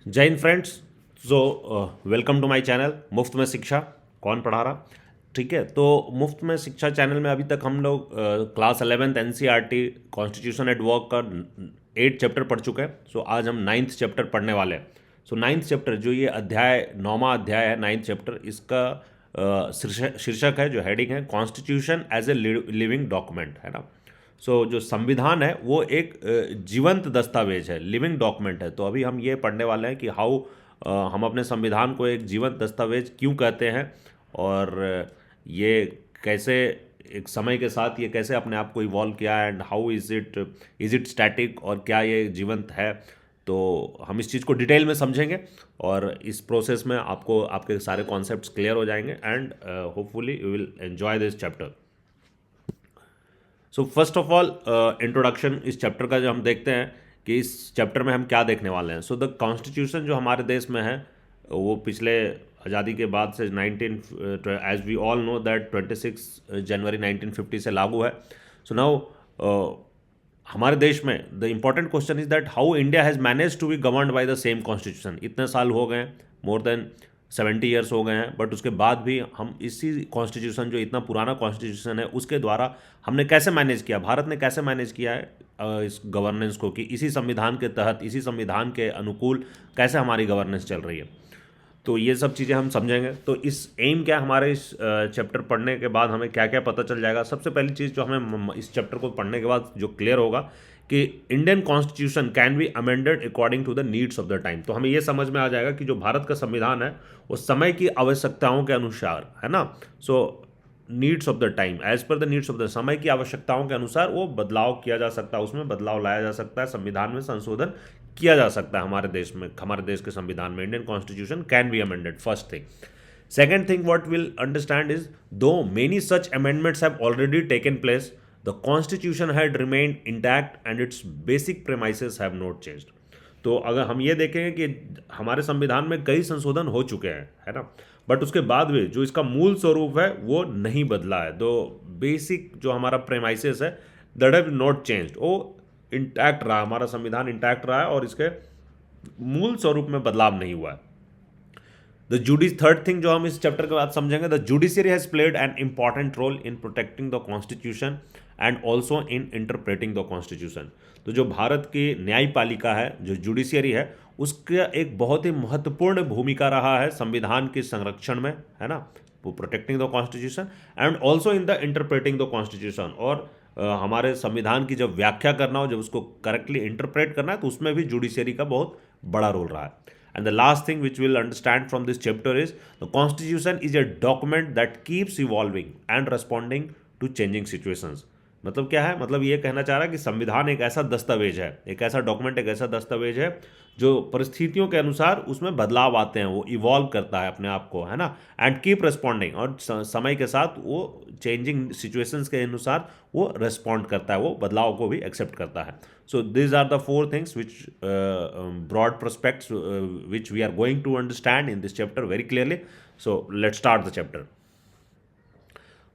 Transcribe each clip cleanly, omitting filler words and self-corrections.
जय हिंद friends. So welcome to my channel मुफ्त में शिक्षा। कौन पढ़ा रहा? ठीक है, तो मुफ्त में शिक्षा चैनल में अभी तक हम लोग class 11th NCERT constitution at work का 8 चैप्टर पढ़ चुके हैं। सो आज हम 9th चैप्टर पढ़ने वाले हैं। सो 9th चैप्टर जो ये अध्याय 9वां अध्याय है 9th चैप्टर, इसका शीर्षक है, जो हेडिंग है, constitution as a living document, है ना। सो जो संविधान है वो एक जीवंत दस्तावेज है, लिविंग डॉक्यूमेंट है। तो अभी हम ये पढ़ने वाले हैं कि हाउ हम अपने संविधान को एक जीवंत दस्तावेज क्यों कहते हैं, और ये कैसे एक समय के साथ ये कैसे अपने आप को इवॉल्व किया, and how is it static, और क्या ये जीवंत है। तो हम इस चीज़ को डिटेल में समझेंगे, और इस प्रोसेस में आपको आपके सारे कॉन्सेप्ट्स क्लियर हो जाएंगे, and hopefully you will enjoy this chapter. So first of all introduction इस चैप्टर का जो हम देखते हैं कि इस चैप्टर में हम क्या देखने वाले हैं। सो द कॉन्स्टिट्यूशन जो हमारे देश में है वो पिछले आज़ादी के बाद से 19 as we all know that 26 जनवरी 1950 से लागू है। सो नाउ हमारे देश में the important question is that how India has manage to be governed by the same constitution. इतने साल हो गए हैं, मोर देन 70 ईयर्स हो गए हैं, बट उसके बाद भी हम इसी कॉन्स्टिट्यूशन, जो इतना पुराना कॉन्स्टिट्यूशन है, उसके द्वारा हमने कैसे मैनेज किया, भारत ने कैसे मैनेज किया है इस गवर्नेंस को, कि इसी संविधान के तहत, इसी संविधान के अनुकूल कैसे हमारी गवर्नेंस चल रही है। तो ये सब चीज़ें हम समझेंगे। तो इस एम क्या, हमारे इस चैप्टर पढ़ने के बाद हमें क्या क्या पता चल जाएगा। सबसे पहली चीज़ जो हमें इस चैप्टर को पढ़ने के बाद जो क्लियर होगा कि Indian constitution can be amended according to the needs of the time. तो हमें ये समझ में आ जाएगा कि जो भारत का संविधान है वो समय की आवश्यकताओं के अनुसार, है ना। So needs of the time, as per the needs of the, समय की आवश्यकताओं के अनुसार वो बदलाव किया जा सकता है, उसमें बदलाव लाया जा सकता है, संविधान में संशोधन किया जा सकता है। हमारे देश में, हमारे देश के संविधान में Indian constitution can be amended, first thing. Second thing what will understand is, though many such amendments have already taken place, the constitution had remained intact and its basic premises have not changed. तो अगर हम ये देखें कि हमारे संविधान में कई संशोधन हो चुके हैं, है ना, बट उसके बाद भी जो इसका मूल स्वरूप है वो नहीं बदला है। तो बेसिक जो हमारा प्रेमाइसेस है दैट हैव नॉट चेंज्ड, वो इंटैक्ट रहा, हमारा संविधान इंटैक्ट रहा है, और इसके मूल स्वरूप में बदलाव नहीं हुआ है। द जुडिस थर्ड थिंग जो हम इस चैप्टर के बाद समझेंगे, the judiciary has played an important role in protecting the constitution and also in interpreting the constitution. तो जो भारत की न्यायपालिका है, जो जुडिशियरी है, उसका एक बहुत ही महत्वपूर्ण भूमिका रहा है संविधान के संरक्षण में, है ना, वो protecting the constitution and also in the interpreting the constitution. और हमारे संविधान की जब व्याख्या करना हो, जब उसको करेक्टली इंटरप्रेट करना है, तो उसमें भी जुडिशियरी का बहुत बड़ा रोल रहा है। And the last thing which we'll understand from this chapter is the Constitution is a document that keeps evolving and responding to changing situations. मतलब क्या है, मतलब ये कहना चाह रहा है कि संविधान एक ऐसा दस्तावेज है, एक ऐसा डॉक्यूमेंट, एक ऐसा दस्तावेज है जो परिस्थितियों के अनुसार उसमें बदलाव आते हैं, वो इवॉल्व करता है अपने आप को, है ना, एंड कीप रिस्पॉन्डिंग, और समय के साथ वो चेंजिंग सिचुएशंस के अनुसार वो रिस्पॉन्ड करता है, वो बदलाव को भी एक्सेप्ट करता है। सो these are the four things which broad prospects which we are going to understand in this chapter very clearly. So let's start the chapter.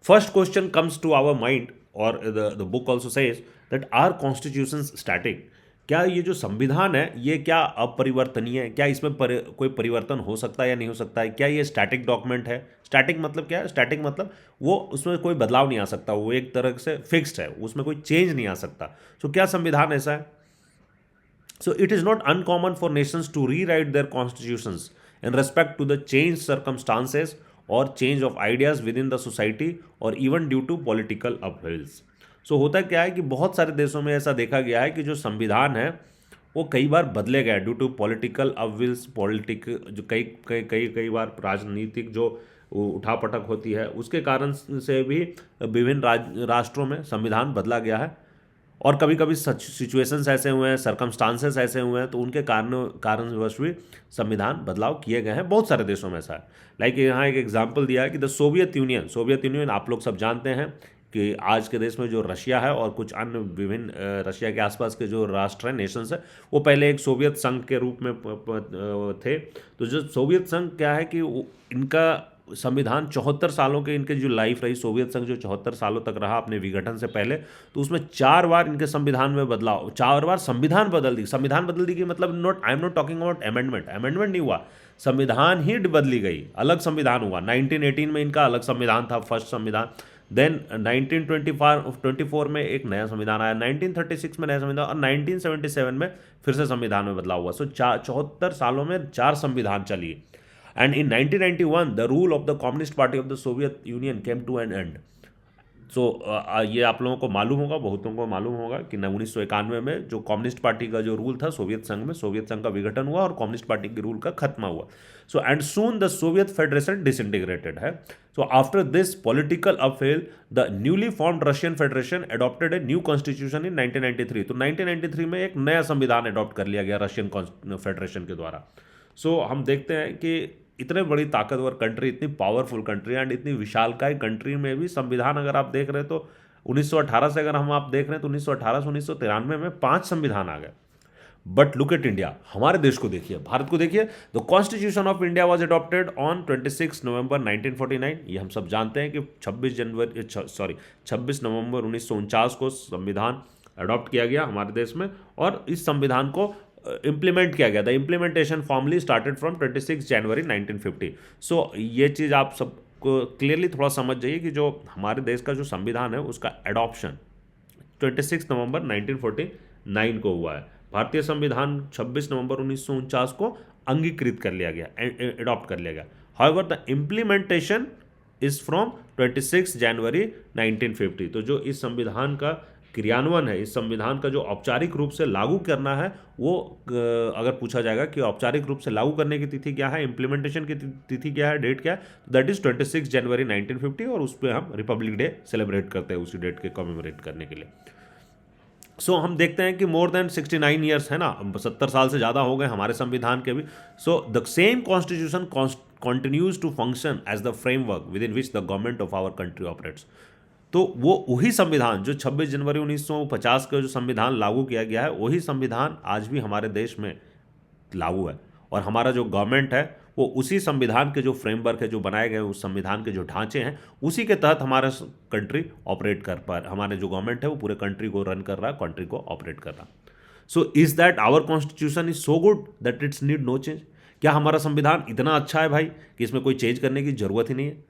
First question comes to our mind, or the book also says that are constitutions static? क्या ये जो संविधान है ये क्या अपरिवर्तनीय है? क्या इसमें कोई परिवर्तन हो सकता है या नहीं हो सकता है? क्या ये स्टैटिक डॉक्यूमेंट है? स्टैटिक मतलब क्या है? स्टैटिक मतलब वो, उसमें कोई बदलाव नहीं आ सकता, वो एक तरह से फिक्स्ड है, उसमें कोई चेंज नहीं आ सकता। सो क्या संविधान ऐसा है? So it is not uncommon for nations to rewrite their constitutions in respect to the changed circumstances or change of ideas within the society or even due to political upheavals. So होता क्या है कि बहुत सारे देशों में ऐसा देखा गया है कि जो संविधान है वो कई बार बदले गए ड्यू टू पॉलिटिकल अपविल्स, जो कई कई कई कई बार राजनीतिक जो उठापटक होती है उसके कारण से भी विभिन्न राष्ट्रों में संविधान बदला गया है। और कभी कभी सिचुएशंस ऐसे हुए हैं, सरकमस्टांसेस ऐसे हुए हैं, तो उनके कारणवश भी संविधान बदलाव किए गए हैं। बहुत सारे देशों में ऐसा है। लाइक यहाँ एक एग्जांपल दिया है कि द सोवियत यूनियन आप लोग सब जानते हैं कि आज के देश में जो रशिया है और कुछ अन्य विभिन्न रशिया के आसपास के जो राष्ट्र हैं, नेशंस है, वो पहले एक सोवियत संघ के रूप में थे। तो जो सोवियत संघ क्या है कि इनका संविधान 74 सालों के इनके जो लाइफ रही, सोवियत संघ जो 74 सालों तक रहा अपने विघटन से पहले, तो उसमें 4 बार इनके संविधान में बदलाव, 4 बार संविधान बदल दी। संविधान बदल दी कि मतलब not, I am not talking about amendment, amendment नहीं हुआ, संविधान ही बदली गई, अलग संविधान हुआ। 1918 में इनका अलग संविधान था, फर्स्ट संविधान। देन 1924 में एक नया संविधान आया, 1936 में नया संविधान, और 1977 में फिर से संविधान में बदलाव हुआ। सो 74 सालों में 4 संविधान चली। And in 1991 the rule of the communist party of the Soviet Union came to an end. So ये आप लोगों को मालूम होगा, बहुतों को मालूम होगा कि 1991 में जो कम्युनिस्ट पार्टी का जो रूल था सोवियत संघ में, सोवियत संघ का विघटन हुआ और कम्युनिस्ट पार्टी के रूल का खत्म हुआ। So and soon the Soviet federation disintegrated है। So after this political upheaval the newly formed Russian federation adopted a new constitution in 1993। तो 1993 में एक नया संविधान अडॉप्ट कर लिया गया रशियन फेडरेशन के द्वारा। सो हम देखते हैं कि इतने बड़ी ताकतवर कंट्री, इतनी पावरफुल कंट्री एंड इतनी विशालकाय कंट्री में भी संविधान अगर आप देख रहे हैं तो 1918 से अगर हम आप देख रहे हैं तो 1918 से 1993 में 5 संविधान आ गए। बट लुक एट इंडिया, हमारे देश को देखिए, भारत को देखिए। The constitution of India was adopted on 26 नवंबर 1949। ये हम सब जानते हैं कि 26 नवंबर 1949 को संविधान अडॉप्ट किया गया हमारे देश में, और इस संविधान को इम्प्लीमेंट किया गया था। इम्प्लीमेंटेशन फॉर्मली स्टार्टेड फ्रॉम 26 जनवरी 1950। सो ये चीज़ आप सबको क्लियरली थोड़ा समझ जाइए कि जो हमारे देश का जो संविधान है उसका एडॉप्शन 26 नवंबर 1949 को हुआ है। भारतीय संविधान 26 नवंबर 1949 को अंगीकृत कर लिया गया, एडॉप्ट कर लिया गया। However the implementation is from 26 जनवरी 1950। तो जो इस संविधान का क्रियान्वयन है, इस संविधान का जो औपचारिक रूप से लागू करना है, वो अगर पूछा जाएगा कि औपचारिक रूप से लागू करने की तिथि क्या है, इम्प्लीमेंटेशन की तिथि क्या है, डेट क्या है, दैट इज 26 जनवरी 1950, और उस पर हम रिपब्लिक डे सेलिब्रेट करते हैं उसी डेट के कमेमोरेट करने के लिए। सो हम देखते हैं कि मोर देन 69 ईयर्स है ना, 70 साल से ज़्यादा हो गए हमारे संविधान के भी। So the same constitution continues to function as the framework within which the government of our country operates। तो वो वही संविधान जो 26 जनवरी 1950 का जो संविधान लागू किया गया है, वही संविधान आज भी हमारे देश में लागू है, और हमारा जो गवर्नमेंट है वो उसी संविधान के जो फ्रेमवर्क है, जो बनाए गए उस संविधान के जो ढांचे हैं, उसी के तहत हमारा कंट्री ऑपरेट कर पा, हमारे जो गवर्नमेंट है वो पूरे कंट्री को रन कर रहा है, कंट्री को ऑपरेट कर रहा है। So is that our constitution is so good that it's need no change? क्या हमारा संविधान इतना अच्छा है भाई कि इसमें कोई चेंज करने की जरूरत ही नहीं है?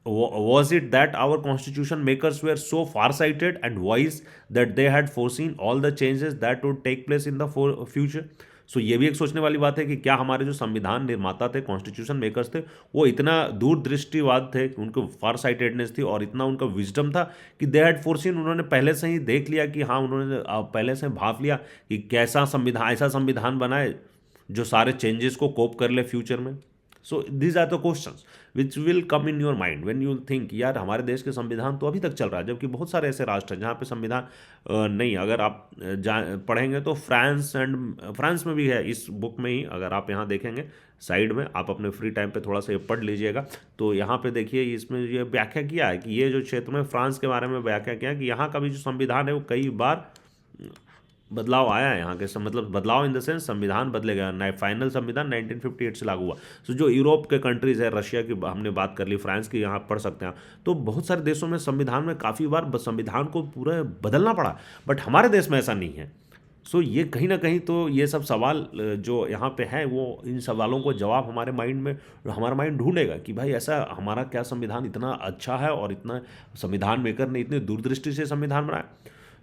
Was it that our constitution makers were so far-sighted and wise that they had foreseen all the changes that would take place in the future? सो ये भी एक सोचने वाली बात है कि क्या हमारे जो संविधान निर्माता थे, कॉन्स्टिट्यूशन मेकर्स थे, वो इतना दूरदृष्टिवाद थे, उनको फार साइटेडनेस थी और इतना उनका विजडम था कि दे हैड फोरसीन, उन्होंने पहले से ही देख लिया कि हाँ, उन्होंने पहले से भाप लिया कि कैसा संविधान, ऐसा संविधान बनाए जो सारे चेंजेस को कोप कर ले फ्यूचर में। So these are the questions which will come in your mind when you think यार हमारे देश के संविधान तो अभी तक चल रहा है, जबकि बहुत सारे ऐसे राष्ट्र हैं जहाँ पे संविधान नहीं। अगर आप पढ़ेंगे तो फ्रांस में भी है, इस बुक में ही अगर आप यहाँ देखेंगे साइड में, आप अपने फ्री टाइम पे थोड़ा सा ये पढ़ लीजिएगा, तो यहाँ पे देखिए इसमें ये व्याख्या किया है कि ये जो क्षेत्र में फ्रांस के बारे में व्याख्या किया है कि यहाँ का भी जो संविधान है वो कई बार बदलाव आया है यहाँ के, मतलब बदलाव इन द सेंस संविधान बदले गया। नए फाइनल संविधान 1958 से लागू हुआ। सो जो यूरोप के कंट्रीज़ है, रशिया की हमने बात कर ली, फ्रांस की यहाँ पढ़ सकते हैं, तो बहुत सारे देशों में संविधान में काफ़ी बार संविधान को पूरा बदलना पड़ा, बट हमारे देश में ऐसा नहीं है। सो ये कहीं ना कहीं तो ये सब सवाल जो यहाँ पे है, वो इन सवालों को जवाब हमारे माइंड में, हमारा माइंड ढूंढेगा कि भाई ऐसा हमारा क्या संविधान इतना अच्छा है और इतना संविधान मेकर ने इतनी दूरदृष्टि से संविधान बनाया।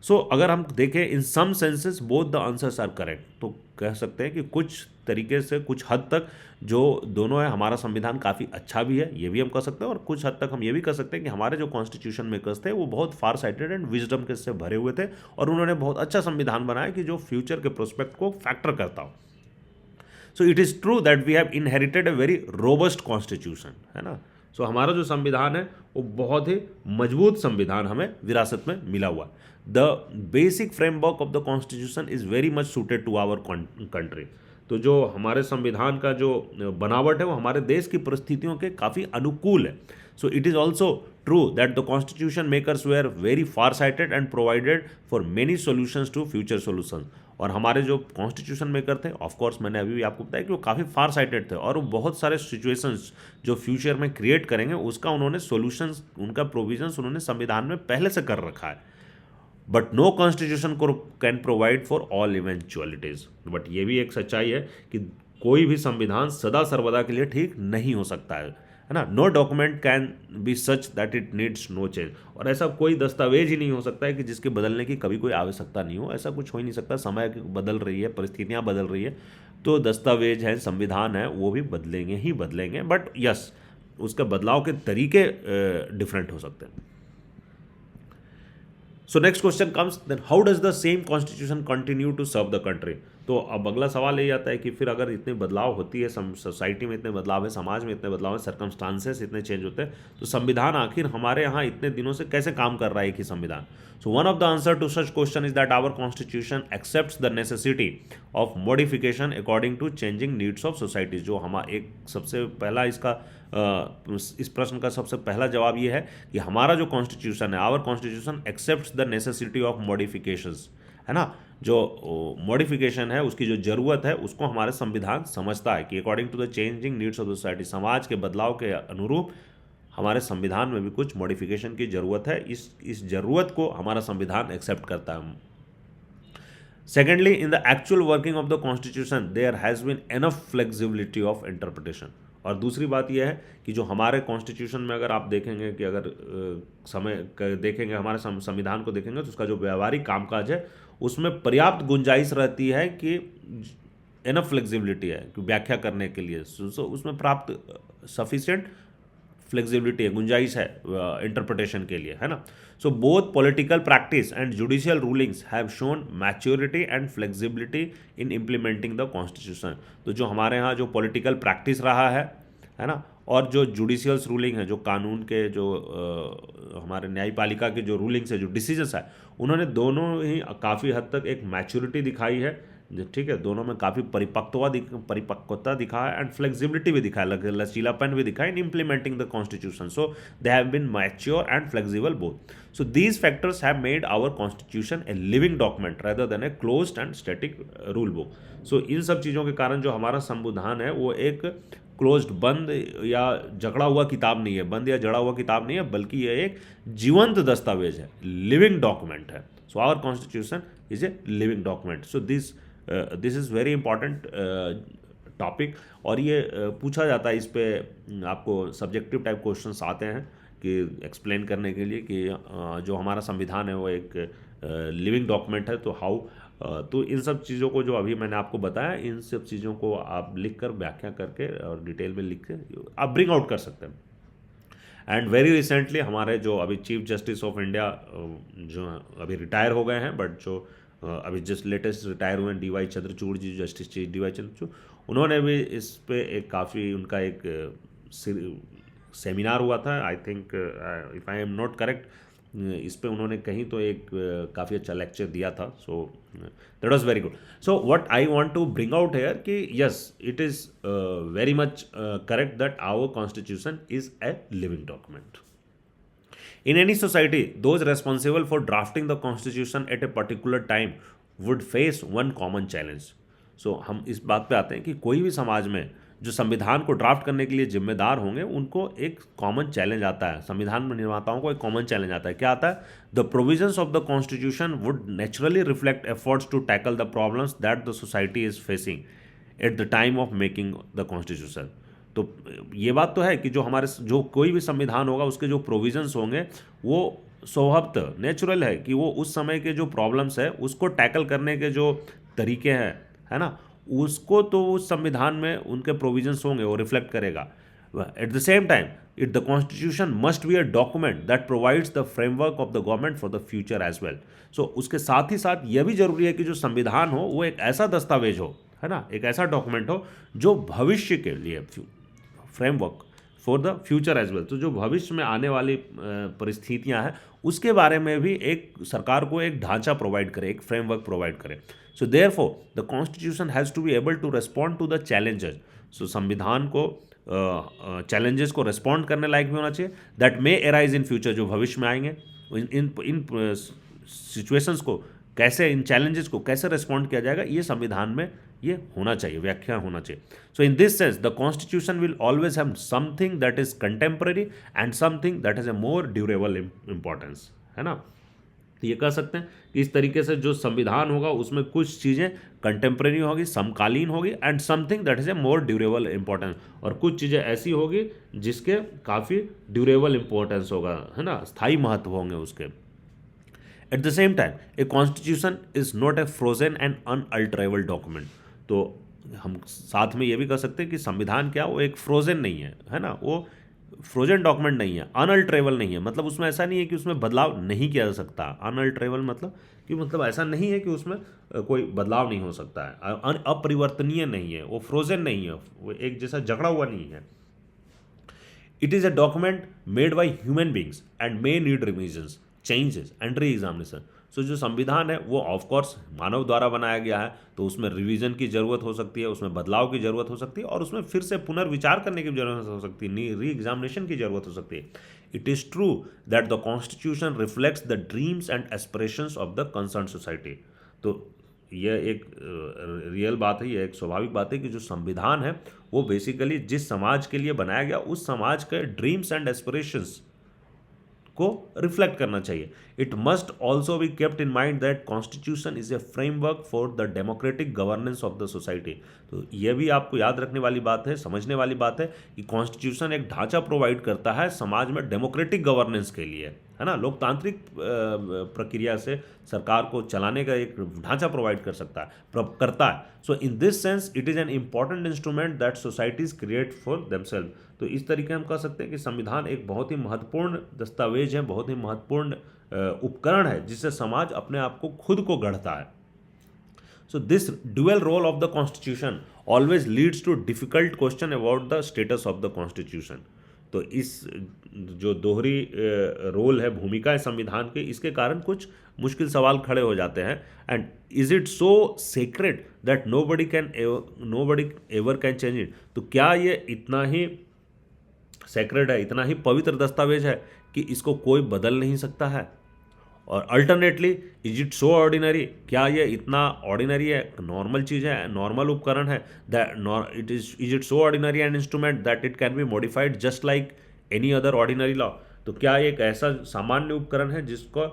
सो अगर हम देखें in some senses both the answers are correct, तो कह सकते हैं कि कुछ तरीके से, कुछ हद तक जो दोनों है, हमारा संविधान काफ़ी अच्छा भी है, ये भी हम कह सकते हैं, और कुछ हद तक हम ये भी कह सकते हैं कि हमारे जो कॉन्स्टिट्यूशन मेकर्स थे वो बहुत फार साइटेड एंड विजडम के से भरे हुए थे, और उन्होंने बहुत अच्छा संविधान बनाया कि जो फ्यूचर के प्रोस्पेक्ट को फैक्टर करता हो। So it is true that we have inherited a very robust constitution, है ना। सो हमारा जो संविधान है वो बहुत ही मजबूत संविधान हमें विरासत में मिला हुआ है। The basic framework of the constitution is very much suited to our country. तो जो हमारे संविधान का जो बनावट है वो हमारे देश की परिस्थितियों के काफ़ी अनुकूल है। So it is also true that the constitution makers were very far sighted and provided for many solutions to future solution. और हमारे जो कॉन्स्टिट्यूशन मेकर थे, ऑफ कोर्स मैंने अभी भी आपको बताया कि वो काफ़ी फार साइटेड थे और वो बहुत सारे सिचुएशंस जो फ्यूचर में क्रिएट करेंगे उसका उन्होंने सोल्यूशंस, उनका प्रोविजंस उन्होंने संविधान में पहले से कर रखा है। But no constitution can provide for all eventualities. But ये भी एक सच्चाई है कि कोई भी संविधान सदा सर्वदा के लिए ठीक नहीं हो सकता है ना। No document can be such that it needs no change. और ऐसा कोई दस्तावेज ही नहीं हो सकता है कि जिसके बदलने की कभी कोई आवश्यकता नहीं हो। ऐसा कुछ हो ही नहीं सकता। समय बदल रही है, परिस्थितियाँ बदल रही है, तो दस्तावेज हैं, संविधान है, वो भी बदलेंगे ही बदलेंगे। बट यस, उसके बदलाव के तरीके डिफरेंट हो सकते हैं। So next question comes then, how does the same constitution continue to serve the country. तो अब अगला सवाल यही आता है कि फिर अगर इतने बदलाव होती है, सोसाइटी में इतने बदलाव है, समाज में इतने बदलाव है, सर्कमस्टांसेस इतने चेंज होते हैं, तो संविधान आखिर हमारे यहाँ इतने दिनों से कैसे काम कर रहा है कि संविधान। So one of the answer to such question is that our constitution accepts the necessity of modification according to changing needs of societies. जो हम एक सबसे पहला इसका इस प्रश्न का सबसे पहला जवाब ये है कि हमारा जो कॉन्स्टिट्यूशन है, our constitution accepts the necessity of modifications, है ना। जो मॉडिफिकेशन है, उसकी जो ज़रूरत है, उसको हमारे संविधान समझता है कि according to the changing needs of society, समाज के बदलाव के अनुरूप हमारे संविधान में भी कुछ मॉडिफिकेशन की ज़रूरत है। इस ज़रूरत को हमारा संविधान एक्सेप्ट करता है। Secondly, in the actual working of the constitution there has been enough flexibility of interpretation. और दूसरी बात यह है कि जो हमारे कॉन्स्टिट्यूशन में अगर आप देखेंगे कि अगर देखेंगे हमारे संविधान को देखेंगे, तो उसका जो व्यावहारिक कामकाज है उसमें पर्याप्त गुंजाइश रहती है कि एनफ फ्लेक्सिबिलिटी है कि व्याख्या करने के लिए। सो उसमें प्राप्त सफिशिएंट फ्लेक्सिबिलिटी है, गुंजाइश है इंटरप्रिटेशन के लिए, है ना। So both political practice and judicial rulings have shown maturity and flexibility in implementing the constitution. तो जो हमारे यहाँ जो पॉलिटिकल प्रैक्टिस रहा है ना, और जो जुडिशियल्स रूलिंग है, जो कानून के जो हमारे न्यायपालिका के जो रूलिंग्स है, जो डिसीजंस है, उन्होंने दोनों ही काफ़ी हद तक एक मैच्योरिटी दिखाई है, ठीक है। दोनों में काफ़ी परिपक्वता दिखा है एंड फ्लेक्सिबिलिटी भी दिखा है, लचीलापन भी दिखा है in implementing the constitution. So they have been mature and flexible both. So these factors have made our constitution a living document rather than a closed and static rule book. So in सब चीज़ों के कारण जो हमारा संविधान है वो एक क्लोज्ड, बंद या जकड़ा हुआ किताब नहीं है, बंद या जड़ा हुआ किताब नहीं है, बल्कि ये एक जीवंत दस्तावेज है, लिविंग डॉक्यूमेंट है। So our constitution is a living document. So this is very important topic. और ये पूछा जाता है, इस पे आपको सब्जेक्टिव टाइप क्वेश्चंस आते हैं कि एक्सप्लेन करने के लिए कि जो हमारा संविधान है वो एक लिविंग डॉक्यूमेंट है, तो हाउ। तो इन सब चीज़ों को जो अभी मैंने आपको बताया, इन सब चीज़ों को आप लिख कर, व्याख्या करके और डिटेल में लिख के आप ब्रिंग आउट कर सकते हैं। एंड वेरी रिसेंटली हमारे जो अभी चीफ जस्टिस ऑफ इंडिया जो अभी रिटायर हो गए हैं, बट जो अभी जस्ट लेटेस्ट रिटायर हुए हैं, DY चंद्रचूड़ जी, जस्टिस चीफ DY चंद्रचूड़, उन्होंने भी इस पे एक काफ़ी उनका एक सेमिनार हुआ था। I think if I am not correct, इस पे उन्होंने कहीं तो एक काफ़ी अच्छा लेक्चर दिया था। So that was very good. So what I want to bring out here कि yes, it is very much correct that our constitution is a living document. In any society, those responsible for drafting the constitution at a particular time would face one common challenge. So हम इस बात पे आते हैं कि कोई भी समाज में जो संविधान को ड्राफ्ट करने के लिए जिम्मेदार होंगे, उनको एक कॉमन चैलेंज आता है। संविधान में निर्माताओं को एक कॉमन चैलेंज आता है। क्या आता है? The provisions of the constitution would naturally reflect efforts to tackle the problems that the society is facing at the time of making the constitution. तो ये बात तो है कि जो हमारे जो कोई भी संविधान होगा, उसके जो प्रोविजंस होंगे वो स्वभावतः नेचुरल है कि वो उस समय के जो प्रॉब्लम्स है उसको टैकल करने के जो तरीके हैं, है ना, उसको तो उस संविधान में उनके प्रोविजंस होंगे, वो रिफ्लेक्ट करेगा। At the same time the constitution must be a document that provides the framework of the government for the future as well. So उसके साथ ही साथ यह भी जरूरी है कि जो संविधान हो वो एक ऐसा दस्तावेज हो, है ना, एक ऐसा डॉक्यूमेंट हो जो भविष्य के लिए framework for the future as well. तो जो भविष्य में आने वाली परिस्थितियां हैं उसके बारे में भी एक सरकार को एक ढांचा प्रोवाइड करे, एक फ्रेमवर्क प्रोवाइड करे। So therefore the constitution has to be able to respond to the challenges. So संविधान को चैलेंजेस को रेस्पॉन्ड करने लायक भी होना चाहिए, that may arise in future, जो भविष्य में आएंगे। इन सिचुएशंस को कैसे, इन चैलेंजेस को कैसे रेस्पॉन्ड किया जाएगा, ये संविधान में ये होना चाहिए, व्याख्या होना चाहिए। So in this sense the constitution will always have something that is contemporary and something that is a more durable importance, है ना। तो ये कह सकते हैं कि इस तरीके से जो संविधान होगा उसमें कुछ चीज़ें कंटेम्प्रेरी होगी, समकालीन होगी, and something that is a more durable importance, और कुछ चीज़ें ऐसी होगी जिसके काफ़ी ड्यूरेबल इंपॉर्टेंस होगा, है ना, स्थायी महत्व होंगे उसके। At the same time a constitution is not a frozen and unalterable document. तो हम साथ में ये भी कह सकते हैं कि संविधान क्या, वो एक फ्रोजन नहीं है ना, वो फ्रोजन डॉक्यूमेंट नहीं है, अनअल्टरेबल नहीं है, मतलब उसमें ऐसा नहीं है कि उसमें बदलाव नहीं किया जा सकता। अनअल्टरेबल मतलब कि मतलब ऐसा नहीं है कि उसमें कोई बदलाव नहीं हो सकता है, अपरिवर्तनीय नहीं है, वो फ्रोजन नहीं है, वो एक जैसा जकड़ा हुआ नहीं है। It is a document made by human beings and may need revisions, changes and re examination. So जो संविधान है वो ऑफकोर्स मानव द्वारा बनाया गया है, तो उसमें रिवीजन की ज़रूरत हो सकती है, उसमें बदलाव की ज़रूरत हो सकती है, और उसमें फिर से पुनर्विचार करने की जरूरत हो सकती है, री एग्जामिनेशन की ज़रूरत हो सकती है। It is true that the constitution reflects the dreams and aspirations of the concern society. तो यह एक रियल बात है, यह एक स्वाभाविक बात है कि जो संविधान है वो बेसिकली जिस समाज के लिए बनाया गया उस समाज के ड्रीम्स एंड एस्पिरेशंस को रिफ्लेक्ट करना चाहिए। It must also be kept in mind that constitution is A framework for the democratic governance of the society. तो यह भी आपको याद रखने वाली बात है, समझने वाली बात है कि कॉन्स्टिट्यूशन एक ढांचा प्रोवाइड करता है समाज में डेमोक्रेटिक गवर्नेंस के लिए, है ना, लोकतांत्रिक प्रक्रिया से सरकार को चलाने का एक ढांचा प्रोवाइड कर सकता है, करता है। So in this sense it is an important instrument that societies create for themselves. तो इस तरीके हम कह सकते हैं कि संविधान एक बहुत ही महत्वपूर्ण दस्तावेज है, बहुत ही महत्वपूर्ण उपकरण है जिससे समाज अपने आप को खुद को गढ़ता है। So this dual role of the constitution always leads to difficult question about the status of the constitution। तो इस जो दोहरी रोल है, भूमिका है संविधान के, इसके कारण कुछ मुश्किल सवाल खड़े हो जाते हैं। And is it so secret that nobody ever can change it. तो क्या ये इतना ही सेक्रेट है, इतना ही पवित्र दस्तावेज है कि इसको कोई बदल नहीं सकता है? और alternately is it so ordinary, क्या ये इतना ऑर्डिनरी है, नॉर्मल चीज़ है, नॉर्मल उपकरण है, that is it so ordinary and instrument that it can be modified just like any other ordinary law. तो क्या एक ऐसा सामान्य उपकरण है जिसको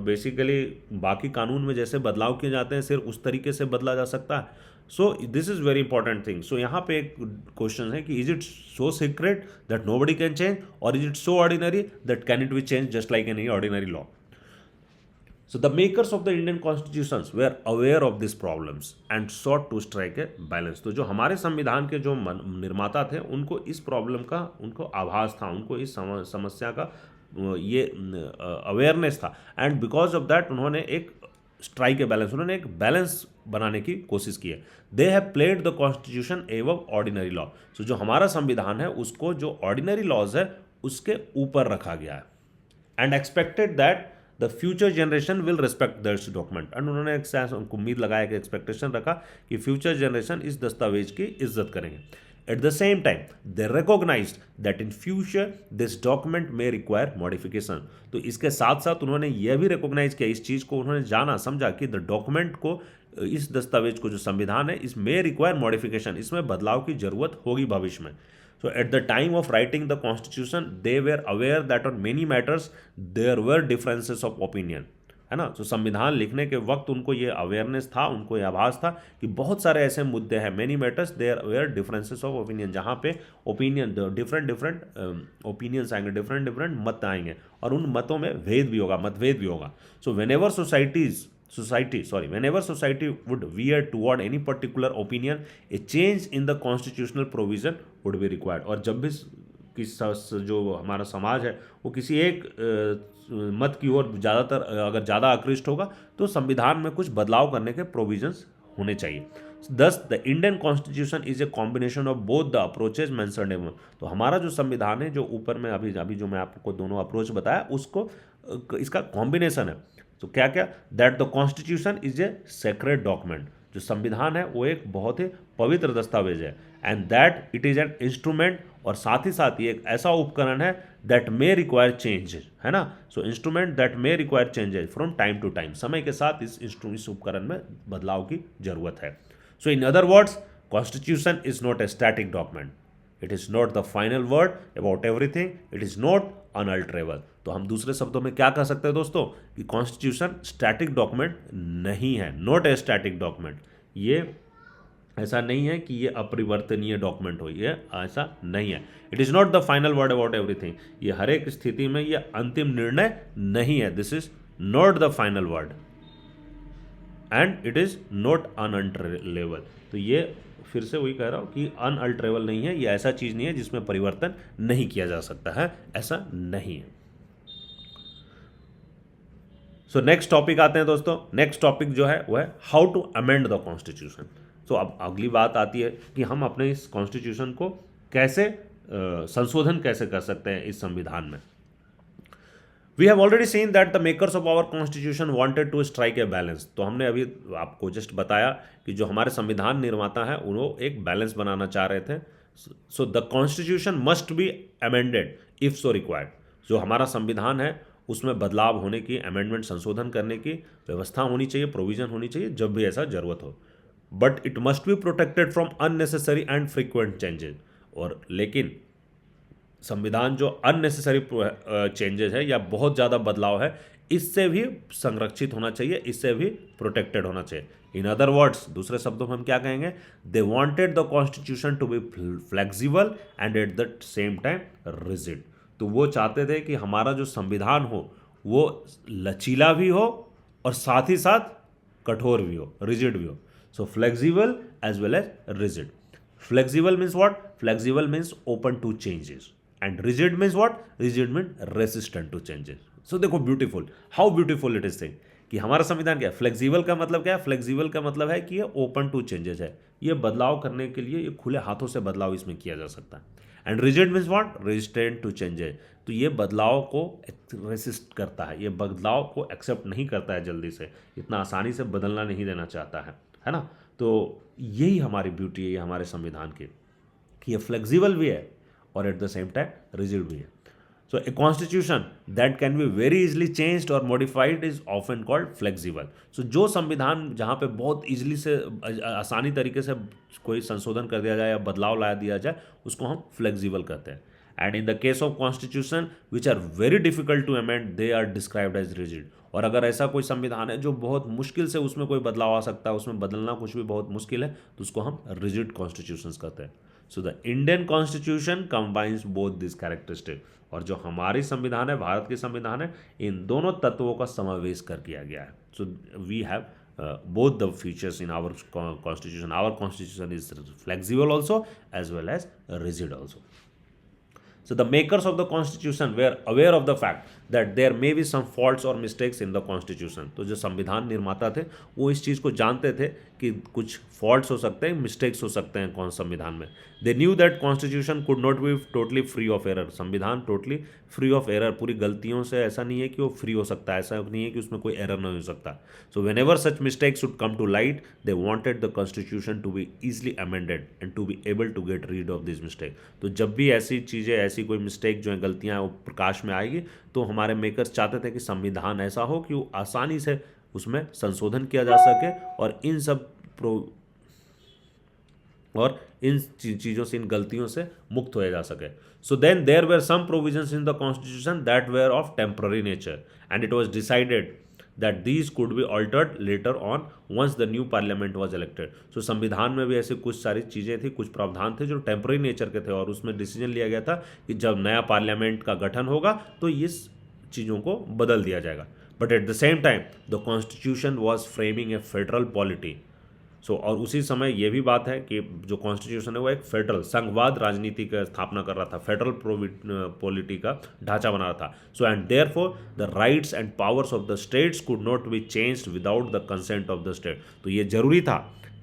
बेसिकली बाकी कानून में जैसे बदलाव किए जाते हैं सिर्फ उस तरीके से बदला जा सकता है? So this is very important thing. So यहाँ पे एक क्वेश्चन है कि is it so secret that nobody can change, और is it so ordinary that can it be change just like any ordinary law? So the makers of the Indian constitutions were aware of these problems and sought to strike a balance। तो जो हमारे संविधान के जो निर्माता थे उनको इस प्रॉब्लम का उनको आभास था, उनको इस समस्या का ये अवेयरनेस था, एंड बिकॉज ऑफ दैट उन्होंने एक स्ट्राइक ए बैलेंस, उन्होंने एक बैलेंस बनाने की कोशिश की है। They have played the constitution एवं ऑर्डिनरी लॉ। सो जो हमारा संविधान है उसको जो ऑर्डिनरी लॉज है उसके ऊपर रखा गया है, and expected that the future generation will respect this document. And उन्होंने एक उम्मीद लगाया कि एक्सपेक्टेशन रखा कि फ्यूचर जनरेशन इस दस्तावेज की इज्जत करेंगे। At the same time they recognized that in future this document may require modification. तो इसके साथ साथ उन्होंने यह भी रिकॉग्नाइज किया, इस चीज़ को उन्होंने जाना समझा कि द डॉक्यूमेंट को, इस दस्तावेज को जो संविधान है इसमें रिक्वायर मॉडिफिकेशन, इसमें बदलाव की जरूरत होगी भविष्य में। So at the time of writing the constitution, they were aware that on many matters there were differences of opinion, है ना। तो संविधान लिखने के वक्त उनको ये अवेयरनेस था, उनको ये आभास था कि बहुत सारे ऐसे मुद्दे हैं, many matters there were differences of opinion, जहाँ पे ओपिनियन डिफरेंट ओपिनियंस आएंगे, डिफरेंट मत आएंगे, और उन मतों में भेद भी होगा, मतभेद भी होगा। सो whenever society would veer toward any particular opinion, a change in the constitutional provision would be required। और जब भी जो हमारा समाज है वो किसी एक मत की ओर ज़्यादातर अगर ज़्यादा आकृष्ट होगा तो संविधान में कुछ बदलाव करने के प्रोविजंस होने चाहिए। दस the Indian constitution is a combination of both the approaches mentioned above. तो हमारा जो संविधान है, जो ऊपर में अभी अभी जो मैं आपको दोनों अप्रोच बताया, उसको इसका कॉम्बिनेशन है। तो क्या क्या, that the constitution is A sacred document, जो संविधान है वो एक बहुत ही पवित्र दस्तावेज है, and that it is an instrument, और साथ ही साथ ये एक ऐसा उपकरण है दैट मे रिक्वायर चेंजेस, है ना। So instrument that may require changes from time to time, समय के साथ इस उपकरण में बदलाव की जरूरत है। So in other words, constitution is not a static document, it is not the final word about everything, it is not unalterable. तो हम दूसरे शब्दों में क्या कह सकते हैं दोस्तों, कि कॉन्स्टिट्यूशन स्टैटिक डॉक्यूमेंट नहीं है, नॉट ए स्टैटिक डॉक्यूमेंट। ये ऐसा नहीं है कि ये अपरिवर्तनीय डॉक्यूमेंट हो, ये ऐसा नहीं है। It is not the final word about everything, ये हर एक स्थिति में ये अंतिम निर्णय नहीं है। This is not the final word and it is not unalterable. तो ये फिर से वही कह रहा हूँ कि अनअल्टरेबल नहीं है, ये ऐसा चीज़ नहीं है जिसमें परिवर्तन नहीं किया जा सकता है, ऐसा नहीं है। सो नेक्स्ट टॉपिक आते हैं दोस्तों। नेक्स्ट टॉपिक जो है वो है how to amend the constitution. तो अब अगली बात आती है कि हम अपने इस कॉन्स्टिट्यूशन को कैसे संशोधन कैसे कर सकते हैं इस संविधान में। We have already seen that the makers of our constitution wanted to strike a balance. तो हमने अभी आपको जस्ट बताया कि जो हमारे संविधान निर्माता है वो एक बैलेंस बनाना चाह रहे थे। So the constitution must be amended if so required. जो हमारा संविधान है उसमें बदलाव होने की, अमेंडमेंट संशोधन करने की व्यवस्था होनी चाहिए, प्रोविजन होनी चाहिए जब भी ऐसा जरूरत हो। But it must be protected from unnecessary and frequent changes. और लेकिन संविधान जो अननेसेसरी चेंजेस है या बहुत ज़्यादा बदलाव है, इससे भी संरक्षित होना चाहिए, इससे भी प्रोटेक्टेड होना चाहिए। इन अदर वर्ड्स, दूसरे शब्दों में हम क्या कहेंगे, they wanted the constitution to be flexible and at the same time rigid. तो वो चाहते थे कि हमारा जो संविधान हो वो लचीला भी हो और साथ ही साथ कठोर भी हो, रिजिड भी हो। So flexible as well as rigid. Flexible means what? Flexible means open to changes and rigid means what? Rigid mean resistant to changes. So देखो beautiful, how beautiful it is thing कि हमारा संविधान क्या है। Flexible का मतलब क्या है? फ्लेक्सिबल का मतलब है कि ये ओपन टू चेंजेस है, ये बदलाव करने के लिए, ये खुले हाथों से बदलाव इसमें किया जा सकता है। And rigid means what? Resistant to changes. तो ये बदलाव को रेसिस्ट करता है, ये बदलाव को एक्सेप्ट नहीं करता है जल्दी से, इतना आसानी से बदलना नहीं देना चाहता है ना। तो यही हमारी ब्यूटी है ये हमारे संविधान की, कि ये फ्लेक्सिबल भी है और at the same time rigid भी है। So a constitution that can be very easily changed or modified is often called flexible. So जो संविधान जहाँ पे बहुत इजली से आसानी तरीके से कोई संशोधन कर दिया जाए या बदलाव ला दिया जाए, उसको हम फ्लेक्सिबल कहते हैं। And in the case of constitution which are very difficult to amend, they are described as rigid. और अगर ऐसा कोई संविधान है जो बहुत मुश्किल से उसमें कोई बदलाव आ सकता है, उसमें बदलना कुछ भी बहुत मुश्किल है, तो उसको हम रिजिड कॉन्स्टिट्यूशंस कहते हैं। So the Indian constitution combines both this characteristic. और जो हमारी संविधान है, भारत की संविधान है, इन दोनों तत्वों का समावेश कर किया गया है। So we have both the features in our constitution. Our constitution is flexible also as well as rigid also. So the makers of the constitution were aware of the fact that there may be some faults or mistakes in the constitution. तो जो संविधान निर्माता थे वो इस चीज़ को जानते थे कि कुछ फॉल्ट्स हो सकते हैं, मिस्टेक्स हो सकते हैं कौन संविधान में। They knew that constitution could not be totally free of error. संविधान टोटली फ्री ऑफ एरर, पूरी गलतियों से ऐसा नहीं है कि वो फ्री हो सकता है, ऐसा नहीं है कि उसमें कोई एरर नहीं हो सकता। So whenever such mistakes should come to light, they wanted the constitution to be easily amended and to be able to get rid of this mistake. तो जब भी ऐसी चीज़ें, ऐसी कोई मिस्टेक जो है, गलतियाँ वो प्रकाश में आएगी, तो हमारे मेकर्स चाहते थे कि संविधान ऐसा हो कि वो आसानी से उसमें संशोधन किया जा सके और इन सब चीज़ों से, इन गलतियों से मुक्त होया जा सके। So then there were some provisions in the constitution that were of temporary nature and it was decided that these could be altered later on once the new parliament was elected. So संविधान में भी ऐसे कुछ सारी चीज़ें थी, कुछ प्रावधान थे जो टेम्पररी नेचर के थे और उसमें डिसीजन लिया गया था कि जब नया पार्लियामेंट का गठन होगा तो इस चीज़ों को बदल दिया जाएगा। But at the same time the constitution was framing a federal polity. So और उसी समय ये भी बात है कि जो कॉन्स्टिट्यूशन है वो एक फेडरल संघवाद राजनीति का स्थापना कर रहा था, फेडरल पॉलिटी का ढांचा बना रहा था। So and therefore the rights and powers of the states could not be changed without the consent of the state. तो ये जरूरी था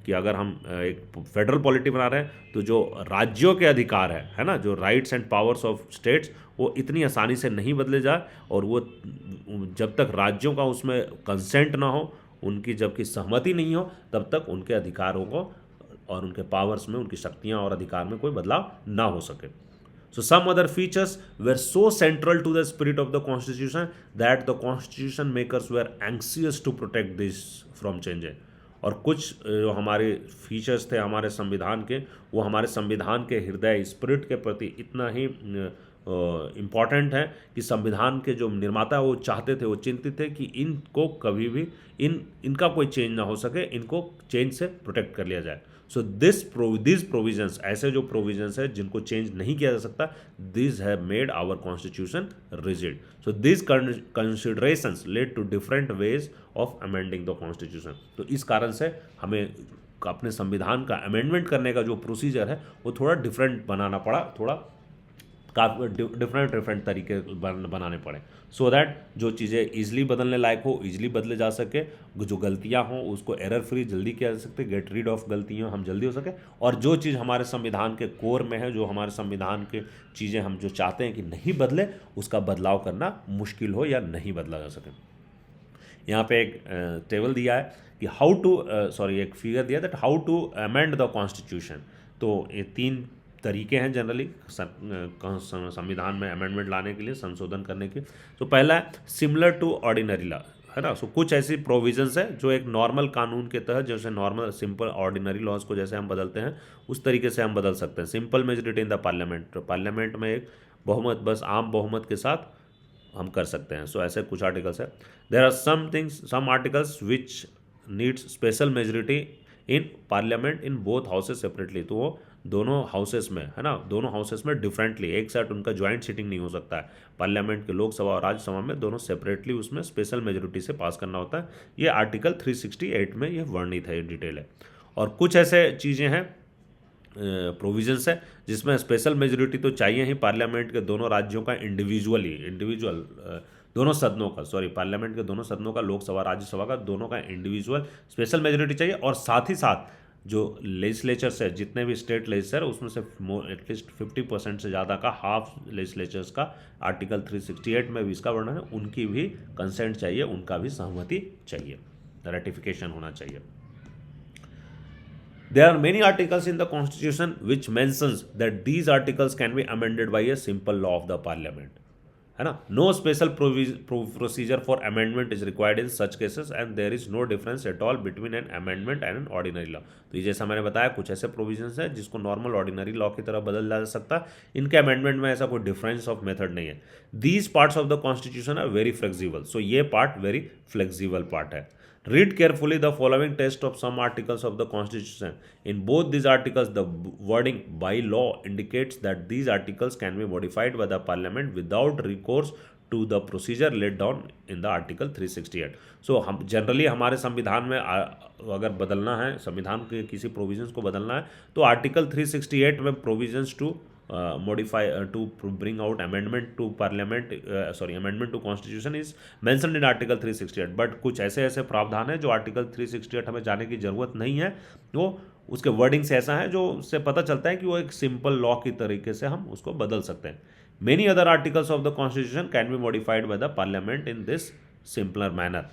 कि अगर हम एक फेडरल पॉलिटी बना रहे हैं तो जो राज्यों के अधिकार है ना, जो rights and powers of states, वो इतनी आसानी से नहीं बदले जाए, और वो जब तक राज्यों का उसमें कंसेंट ना हो, उनकी जबकि सहमति नहीं हो, तब तक उनके अधिकारों को और उनके पावर्स में, उनकी शक्तियां और अधिकार में कोई बदलाव ना हो सके. So some other features were so central to the spirit of the constitution that the constitution makers were anxious to protect this from changing. और कुछ जो हमारे फीचर्स थे हमारे संविधान के, वो हमारे संविधान के हृदय स्पिरिट के प्रति इतना ही इम्पॉर्टेंट है कि संविधान के जो निर्माता वो चाहते थे, वो चिंतित थे कि इनको कभी भी इनका कोई चेंज ना हो सके, इनको चेंज से प्रोटेक्ट कर लिया जाए. सो दिस प्रोविजंस, ऐसे जो प्रोविजंस है जिनको चेंज नहीं किया जा सकता, this have made our constitution rigid. So this considerations led to different ways of amending the constitution. तो इस कारण से हमें अपने संविधान का अमेंडमेंट करने का जो प्रोसीजर है वो थोड़ा डिफरेंट बनाना पड़ा, थोड़ा काफ़ी डिफरेंट तरीके बनाने पड़े, सो दैट जो चीज़ें ईजिली बदलने लायक हो ईजिली बदले जा सके, जो गलतियां हों उसको एरर फ्री जल्दी किया जा सकते, गेट रीड ऑफ गलतियां हम जल्दी हो सके, और जो चीज़ हमारे संविधान के कोर में है, जो हमारे संविधान के चीज़ें हम जो चाहते हैं कि नहीं बदले, उसका बदलाव करना मुश्किल हो या नहीं बदला जा सके. यहाँ पे एक टेबल दिया है कि एक फिगर दिया that how to amend the constitution. तो ये 3 तरीके हैं जनरली संविधान में अमेंडमेंट लाने के लिए, संशोधन करने के. तो पहला है सिमिलर टू ऑर्डिनरी लॉ, है ना. सो कुछ ऐसी प्रोविजंस है जो एक नॉर्मल कानून के तहत, जैसे नॉर्मल सिंपल ऑर्डिनरी लॉज को जैसे हम बदलते हैं उस तरीके से हम बदल सकते हैं. Simple majority in the parliament, तो पार्लियामेंट में एक बहुमत, बस आम बहुमत के साथ हम कर सकते हैं. सो ऐसे कुछ आर्टिकल्स है. There are some articles which needs special majority in parliament in both houses separately. तो वो दोनों हाउसेस में, है ना, दोनों हाउसेस में डिफरेंटली, एक साथ उनका ज्वाइंट सीटिंग नहीं हो सकता है. पार्लियामेंट के लोकसभा और राज्यसभा में दोनों सेपरेटली उसमें स्पेशल मेजोरिटी से पास करना होता है. ये आर्टिकल 368 में ये वर्णित है, ये डिटेल है. और कुछ ऐसे चीज़ें हैं, प्रोविजंस है जिसमें स्पेशल मेजोरिटी तो चाहिए ही, पार्लियामेंट के दोनों राज्यों का इंडिविजुअल दोनों सदनों का, पार्लियामेंट के दोनों सदनों का, लोकसभा राज्यसभा का, दोनों का इंडिविजुअल स्पेशल मेजोरिटी चाहिए. और साथ ही साथ जो लेजिस्लेचर्स है, जितने भी स्टेट लेजिस्लेचर, उसमें से एटलीस्ट 50% से ज़्यादा का, हाफ लेजिस्लेचर्स का, आर्टिकल 368 में भी इसका वर्णन है, उनकी भी कंसेंट चाहिए, उनका भी सहमति चाहिए, रेटिफिकेशन होना चाहिए. There are many articles in the constitution which mentions that these articles can be amended by a simple law of the parliament, है ना. No special procedure for amendment is required in such cases and there is no difference at all between an amendment and an ordinary law. तो ये जैसा मैंने बताया, कुछ ऐसे provisions हैं जिसको नॉर्मल ऑर्डिनरी लॉ की तरह बदल जा सकता है, इनके अमेंडमेंट में ऐसा कोई डिफरेंस ऑफ मेथड नहीं है. These parts of the constitution are very flexible. So ये पार्ट वेरी फ्लेक्सिबल पार्ट है. Read carefully the following text of some articles of the Constitution. In both these articles, the wording by law indicates that these articles can be modified by the Parliament without recourse to the procedure laid down in the Article 368. So हम generally हमारे संविधान में अगर बदलना है, संविधान के किसी प्रोविजंस को बदलना है, तो आर्टिकल 368 में provisions to modify to bring out amendment to parliament amendment to constitution is mentioned in article 368. But कुछ ऐसे प्रावधान है जो आर्टिकल 368 हमें जाने की ज़रूरत नहीं है, वो उसके वर्डिंग से ऐसा है जो उससे पता चलता है कि वो एक सिंपल लॉ की तरीके से हम उसको बदल सकते हैं. Many other articles of the constitution can be modified by the parliament in this simpler manner.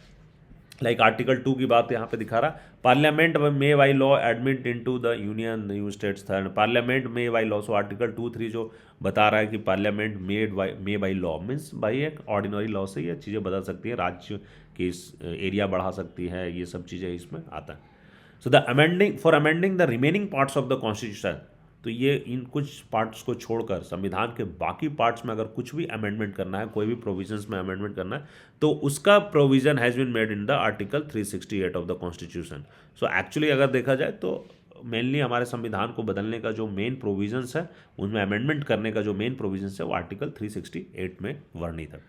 Like article 2 की बात यहाँ पे दिखा रहा, parliament may by law admit into the union new states. Third, parliament may by law. So article 2(3) जो बता रहा है कि parliament may by law means by एक ऑर्डिनरी लॉ से ये चीज़ें बदल सकती है, राज्य की एरिया बढ़ा सकती है, ये सब चीज़ें इसमें आता है. So the amending the remaining parts of the constitution. तो ये इन कुछ पार्ट्स को छोड़कर संविधान के बाकी पार्ट्स में अगर कुछ भी अमेंडमेंट करना है, कोई भी प्रोविजंस में अमेंडमेंट करना है, तो उसका provision has been made in the article 368 of the constitution. So actually अगर देखा जाए तो मेनली हमारे संविधान को बदलने का जो मेन प्रोविजंस है, उनमें अमेंडमेंट करने का जो मेन प्रोविजंस है, वो आर्टिकल 368 में वर्णित है.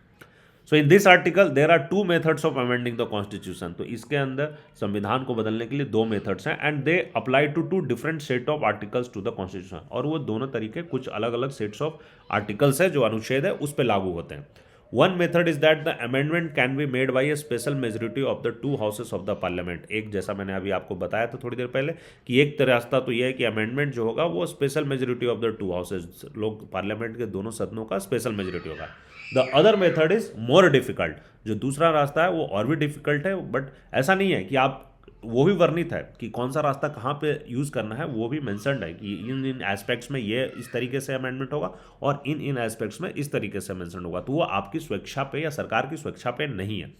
So in this article there are 2 methods of amending the constitution. तो इसके अंदर संविधान को बदलने के लिए 2 मेथड्स हैं and they apply to 2 different set of articles to the constitution. और वो दोनों तरीके कुछ अलग अलग सेट्स ऑफ आर्टिकल्स है, जो अनुच्छेद है उस पर लागू होते हैं. One method is that the amendment can be made by A special majority of the two houses of the parliament. एक जैसा मैंने अभी आपको बताया था थोड़ी देर पहले कि एक रास्ता तो यह है कि अमेंडमेंट जो होगा वो special majority of the two houses, लोग पार्लियामेंट के दोनों सदनों का स्पेशल मेजोरिटी होगा। The other method is more difficult, जो दूसरा रास्ता है वो और भी डिफिकल्ट है, बट ऐसा नहीं है कि आप, वो भी वर्णित है कि कौन सा रास्ता कहाँ पे यूज़ करना है, वो भी मेंशन्ड है कि इन इन एस्पेक्ट्स में ये इस तरीके से अमेंडमेंट होगा और इन इन एस्पेक्ट्स में इस तरीके से मेंशन्ड होगा, तो वो आपकी स्वेच्छा पे या सरकार की स्वेच्छा पे नहीं है।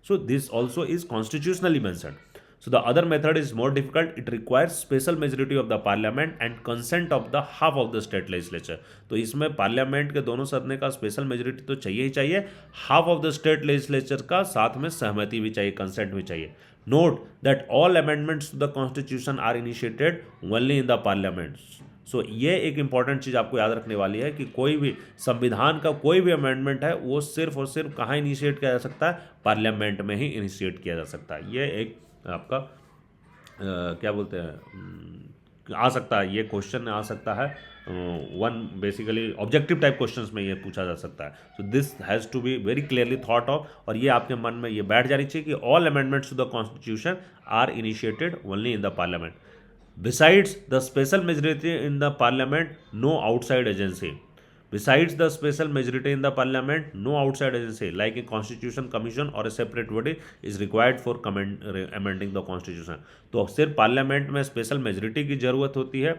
So this also is constitutionally mentioned. So the other method is more difficult. It requires special majority of the parliament and consent of the half of the state legislature. तो इसमें पार्लियामेंट के दोनों सदन का स्पेशल मेजोरिटी तो चाहिए ही चाहिए, half of the state legislature का साथ में सहमति भी चाहिए, कंसेंट भी चाहिए। Note that all amendments to the constitution are initiated only in the parliament. So ये एक इंपॉर्टेंट चीज़ आपको याद रखने वाली है कि कोई भी संविधान का कोई भी अमेंडमेंट है वो सिर्फ और सिर्फ कहाँ इनिशिएट किया जा सकता है, पार्लियामेंट में ही इनिशिएट किया जा सकता है। ये एक आपका क्या बोलते हैं आ सकता है, ये क्वेश्चन आ सकता है, one basically objective type questions में ये पूछा जा सकता है। So this has to be very clearly thought of, और ये आपके मन में ये बैठ जानी चाहिए कि all amendments to the constitution are initiated only in the parliament. Besides the special majority in the parliament, no outside agency. Besides the special majority in the parliament, no outside agency like a constitution commission or a separate body is required for amending the constitution। तो सिर्फ parliament में special majority की ज़रूरत होती है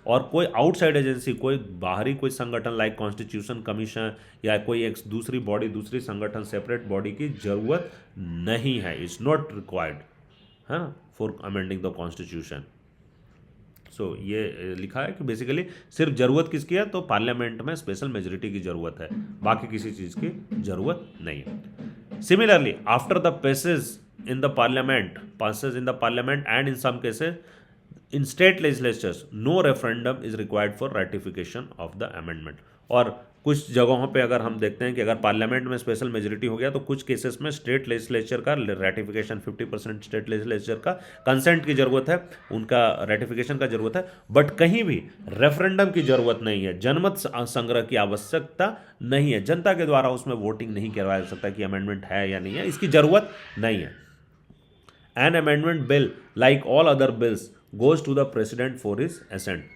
और कोई outside agency, कोई बाहरी कोई संगठन लाइक कॉन्स्टिट्यूशन कमीशन या कोई एक दूसरी बॉडी, दूसरी संगठन, सेपरेट बॉडी की ज़रूरत नहीं है, इट्स नॉट रिक्वायर्ड, है ना, फॉर अमेंडिंग द कॉन्स्टिट्यूशन। सो ये लिखा है कि बेसिकली सिर्फ ज़रूरत किसकी है, तो पार्लियामेंट में स्पेशल मेजोरिटी की ज़रूरत है, बाकी किसी चीज़ की ज़रूरत नहीं है। Similarly after the passage in the parliament and in some cases in state legislatures no referendum is required for ratification of the amendment. और कुछ जगहों पे अगर हम देखते हैं कि अगर पार्लियामेंट में स्पेशल मेजोरिटी हो गया तो कुछ केसेस में स्टेट लेजिस्लेचर का रेटिफिकेशन, 50% स्टेट लेजिस्लेचर का कंसेंट की ज़रूरत है, उनका रेटिफिकेशन का ज़रूरत है, बट कहीं भी रेफरेंडम की ज़रूरत नहीं है, जनमत संग्रह की आवश्यकता नहीं है, जनता के द्वारा उसमें वोटिंग नहीं करवाया जा सकता कि अमेंडमेंट है या नहीं है, इसकी ज़रूरत नहीं है। An amendment bill like all other bills goes to the president for his assent.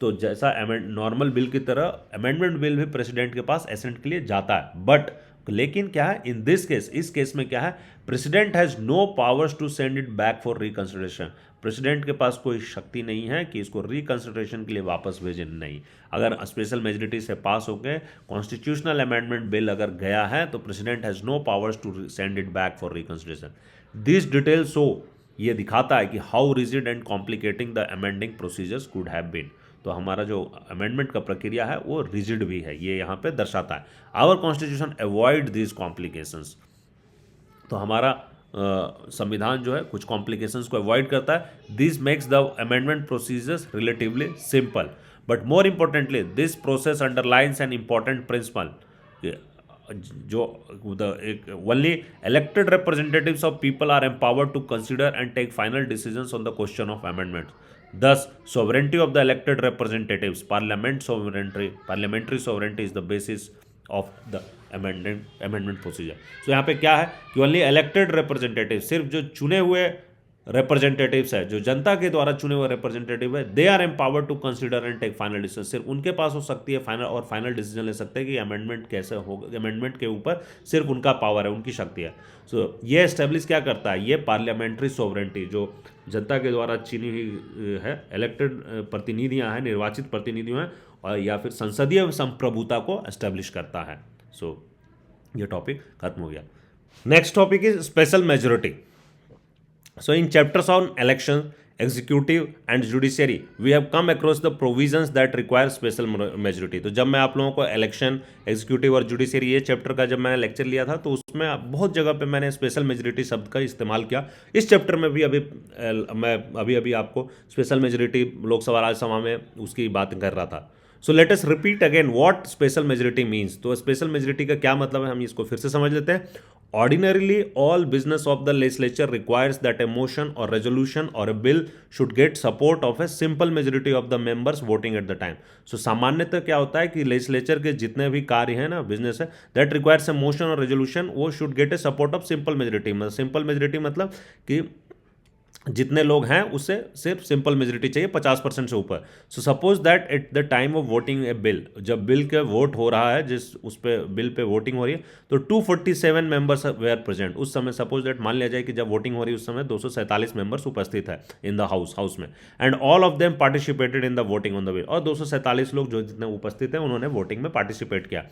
तो जैसा नॉर्मल बिल की तरह अमेंडमेंट बिल भी प्रेसिडेंट के पास एसेंट के लिए जाता है, बट लेकिन क्या है इन दिस केस, इस केस में क्या है, president has no powers to send it back for reconsideration. President के पास कोई शक्ति नहीं है कि इसको रिकंसिडरेशन के लिए वापस भेजें, नहीं। अगर स्पेशल मेजोरिटी से पास हो गए कॉन्स्टिट्यूशनल अमेंडमेंट बिल अगर गया है तो president has no powers to send it back for reconsideration. This detail show, ये दिखाता है कि how rigid and complicating the amending procedures could have been. तो हमारा जो अमेंडमेंट का प्रक्रिया है वो रिजिड भी है, ये यहाँ पे दर्शाता है। Our constitution avoid this complications. तो हमारा संविधान जो है कुछ कॉम्प्लिकेशंस को अवॉइड करता है। This makes the amendment procedures relatively simple, but more importantly this process underlines an important principle, जो एक only elected representatives of people are empowered to consider and take final decisions on the question of amendment. Thus, sovereignty of the elected representatives, parliamentary sovereignty is the basis of the amendment procedure. So यहाँ पे क्या है कि only elected representative, सिर्फ जो चुने हुए representatives है, जो जनता के द्वारा चुने हुए रिप्रेजेंटेटिव है, they are empowered to consider and take final decision. सिर्फ उनके पास हो सकती है फाइनल डिसीजन ले सकते हैं कि अमेंडमेंट कैसे होगा, अमेंडमेंट के ऊपर सिर्फ उनका पावर है, उनकी शक्ति है। सो ये एस्टेब्लिश क्या करता है, ये पार्लियामेंट्री सोवरेंटी जो जनता के द्वारा चुनी हुई है, इलेक्टेड प्रतिनिधियाँ हैं, निर्वाचित प्रतिनिधियों हैं, और या फिर संसदीय संप्रभुता को एस्टेब्लिश करता है। सो ये टॉपिक खत्म हो गया। Next topic is special majority. So in chapters on election, executive and judiciary, we have come across the provisions that require special majority। तो जब मैं आप लोगों को इलेक्शन, एग्जीक्यूटिव और जुडिशरी ये चैप्टर का जब मैंने लेक्चर लिया था तो उसमें बहुत जगह पे मैंने स्पेशल मेजोरिटी शब्द का इस्तेमाल किया। इस चैप्टर में भी मैं अभी आपको स्पेशल मेजोरिटी लोकसभा राज्यसभा में उसकी बात कर रहा था। So let us repeat again what special majority means. तो स्पेशल मेजोरिटी का क्या मतलब है, हम इसको फिर से समझ लेते हैं। Ordinarily, all business of the legislature requires that a motion or resolution or a bill should get support of a simple majority of the members voting at the time. So सामान्यतः क्या होता है कि लेजिस्लेचर के जितने भी कार्य हैं ना, बिजनेस है, दैट रिक्वायर्स ए मोशन और रेजोल्यूशन, वो should get a support of simple majority. मतलब सिंपल मेजोरिटी मतलब कि जितने लोग हैं उससे सिर्फ सिंपल मेजोरिटी चाहिए 50% से ऊपर. So suppose that at the time of voting A bill, जब बिल के वोट हो रहा है, जिस उस पे बिल पे वोटिंग हो रही है, तो 247 मेंबर्स वेयर प्रेजेंट. उस समय सपोज दैट मान लिया जाए कि जब वोटिंग हो रही है उस समय 247 मेंबर्स उपस्थित है इन द हाउस में, and all of them participated in the voting on the bill. और 247 लोग जो जितने उपस्थित हैं उन्होंने वोटिंग में पार्टिसिपेट किया.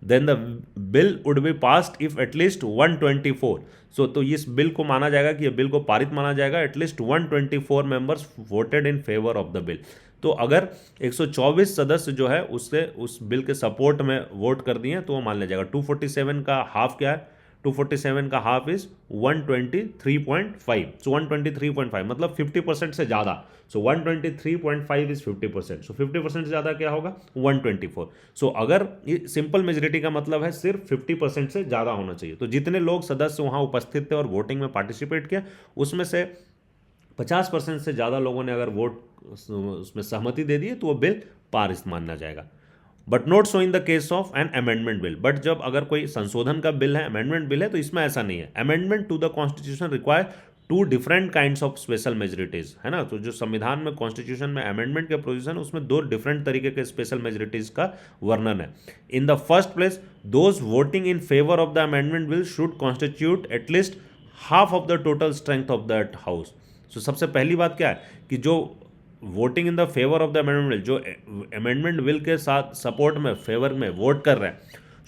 Then the bill would be passed if at least 124. So तो इस बिल को माना जाएगा कि ये बिल को पारित माना जाएगा at least 124 members voted in favour of the bill. तो अगर 124 सदस्य जो है उससे उस बिल के सपोर्ट में वोट कर दिए तो वो मान लिया जाएगा. 247 का हाफ क्या है? 247 का हाफ इज 123.5. सो 123.5 मतलब 50% से ज़्यादा. सो 123.5 इज 50%. सो 50% से ज़्यादा क्या होगा? 124. सो अगर ये सिंपल मेजोरिटी का मतलब है सिर्फ 50% से ज़्यादा होना चाहिए. तो जितने लोग सदस्य वहाँ उपस्थित थे और वोटिंग में पार्टिसिपेट किया, उसमें से 50% से ज़्यादा लोगों ने अगर वोट उसमें सहमति दे दी तो वो बिल पारित माना जाएगा. But not so in the case of N amendment bill. But जब अगर कोई संशोधन का बिल है, अमेंडमेंट बिल है, तो इसमें ऐसा नहीं है. Amendment to the constitution require two different kinds of special majorities, है ना. तो जो संविधान में कॉन्स्टिट्यूशन में अमेंडमेंट के प्रोविजन, उसमें दो डिफरेंट तरीके के स्पेशल मेजोरिटीज का वर्णन है. In the first place, those voting in favour of the amendment bill should constitute at least half of the total strength of that house. So सबसे पहली बात क्या है कि जो voting in the favour of the amendment bill, जो amendment bill के साथ सपोर्ट में, फेवर में वोट कर रहे हैं,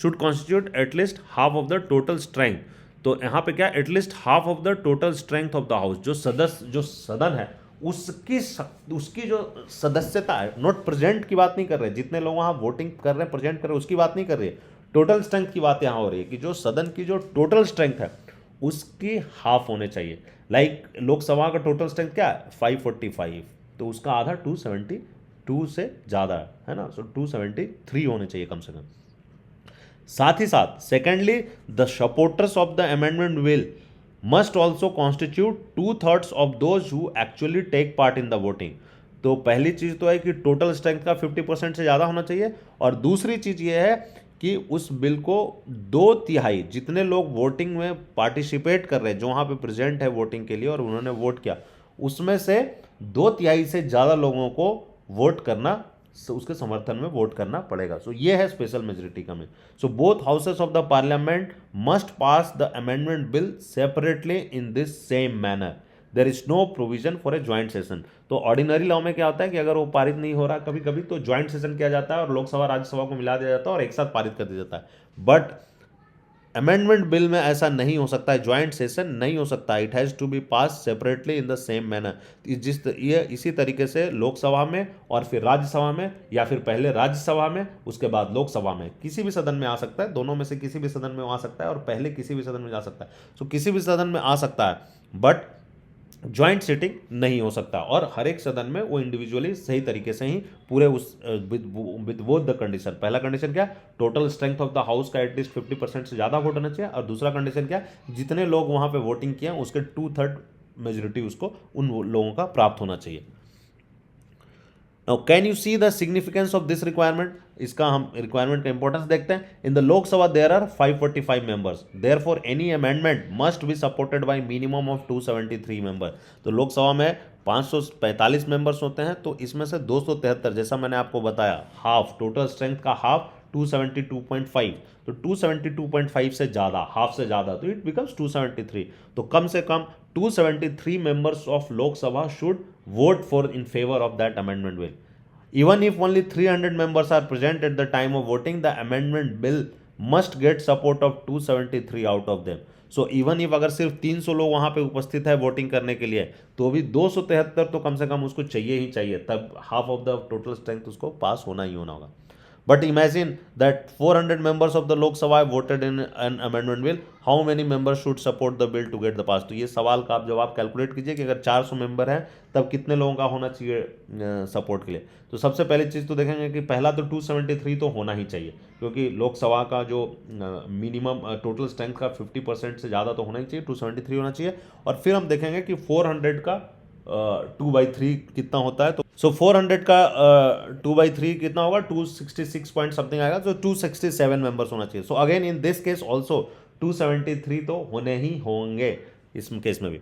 should constitute at least half of the total strength. तो यहाँ पे क्या, at least half of the total strength of the house. जो सदन है उसकी जो सदस्यता है, नॉट प्रेजेंट की बात नहीं कर रहे, जितने लोग वहाँ वोटिंग कर रहे हैं, प्रेजेंट कर रहे हैं, उसकी बात नहीं कर रही है. टोटल स्ट्रेंथ की बात यहाँ हो रही है कि जो सदन की जो टोटल स्ट्रेंथ है उसकी हाफ होने चाहिए. लाइक लोकसभा का टोटल स्ट्रेंथ क्या है? 545. तो उसका आधा 272 से ज़्यादा है ना. सो 273 होने चाहिए कम से कम. साथ ही साथ secondly, the supporters of the amendment bill must also constitute 2/3 of those who actually take part in the voting. तो पहली चीज़ तो है कि टोटल स्ट्रेंथ का 50% से ज़्यादा होना चाहिए. और दूसरी चीज़ ये है कि उस बिल को 2/3 जितने लोग वोटिंग में पार्टिसिपेट कर रहे हैं, जो वहाँ पे प्रेजेंट है वोटिंग के लिए और उन्होंने वोट किया, उसमें से 2/3 से ज़्यादा लोगों को वोट करना, उसके समर्थन में वोट करना पड़ेगा. सो ये है स्पेशल मेजोरिटी का mean. So both houses of the parliament must pass the amendment bill separately in this same manner. There is no provision for a joint session. तो ऑर्डिनरी लॉ में क्या होता है कि अगर वो पारित नहीं हो रहा कभी कभी, तो ज्वाइंट सेशन किया जाता है और लोकसभा राज्यसभा को मिला दिया जाता है और एक साथ पारित कर दिया जाता है. बट अमेंडमेंट बिल में ऐसा नहीं हो सकता है, ज्वाइंट सेशन नहीं हो सकता. It has to be pass separately in the same manner. ये इसी तरीके से लोकसभा में और फिर राज्यसभा में, या फिर पहले राज्यसभा में उसके बाद लोकसभा में, किसी भी सदन में आ सकता है. दोनों में से किसी भी सदन में आ सकता है और पहले किसी भी सदन में जा सकता है. सो किसी भी सदन में आ सकता है, बट ज्वाइंट सिटिंग नहीं हो सकता. और हर एक सदन में वो इंडिविजुअली सही तरीके से ही पूरे उस विद बोथ द कंडीशन. पहला कंडीशन क्या, total strength of the house का एटलीस्ट 50% से ज़्यादा वोट होना चाहिए. और दूसरा कंडीशन क्या, जितने लोग वहाँ पे वोटिंग किए उसके 2/3 मेजोरिटी उसको उन लोगों का प्राप्त होना चाहिए. Now, can you see the significance of this requirement? इसका हम रिक्वायरमेंट का इंपॉर्टेंस देखते हैं. In the Lok Sabha there are 545 members. Therefore any amendment must be supported by minimum of 273 member. तो लोकसभा में 545 मेंबर्स होते हैं, तो इसमें से 273, जैसा मैंने आपको बताया, हाफ, टोटल स्ट्रेंथ का हाफ 272.5. तो 272.5 से ज़्यादा, हाफ से ज़्यादा, तो इट बिकम्स 273. तो कम से कम 273 members of Lok Sabha should vote for in favor of that amendment bill. Even if only 300 members are present at the time of voting, the amendment bill must get support of 273 out of them. So even if अगर सिर्फ 300 लोग वहाँ पे उपस्थित है voting करने के लिए, तो भी 273 तो कम से कम उसको चाहिए ही चाहिए, तब half of the total strength उसको पास होना ही होना होगा. But imagine that 400 members of the Lok Sabha have voted in an amendment bill. How many members should support the bill to get the pass? तो ये सवाल का आप जवाब कैलकुलेट कीजिए कि अगर 400 मेंबर हैं तब कितने लोगों का होना चाहिए सपोर्ट के लिए। तो सबसे पहली चीज़ तो देखेंगे कि पहला तो 273 तो होना ही चाहिए, क्योंकि लोकसभा का जो मिनिमम टोटल स्ट्रेंथ का 50% से ज़्यादा तो होना ही चाहिए, 273 होना चाहिए। और फिर हम देखेंगे कि 400 का 2/3 कितना होता है। तो सो 400 का 2/3 कितना होगा, 266 पॉइंट समथिंग आएगा। तो 267 मेंबर्स होना चाहिए। So again in this case also 273 तो होने ही होंगे इस केस में भी।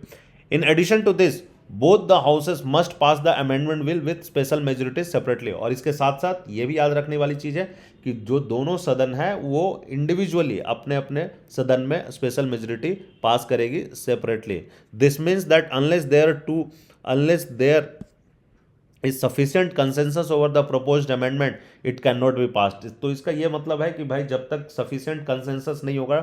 In addition to this both the houses must pass the amendment bill with special majority separately. और इसके साथ साथ ये भी याद रखने वाली चीज़ है कि जो दोनों सदन है वो इंडिविजुअली अपने अपने सदन में स्पेशल मेजोरिटी पास करेगी separately. This means that unless there is sufficient consensus over the proposed amendment it cannot be passed। तो इसका ये मतलब है कि भाई जब तक sufficient consensus नहीं होगा,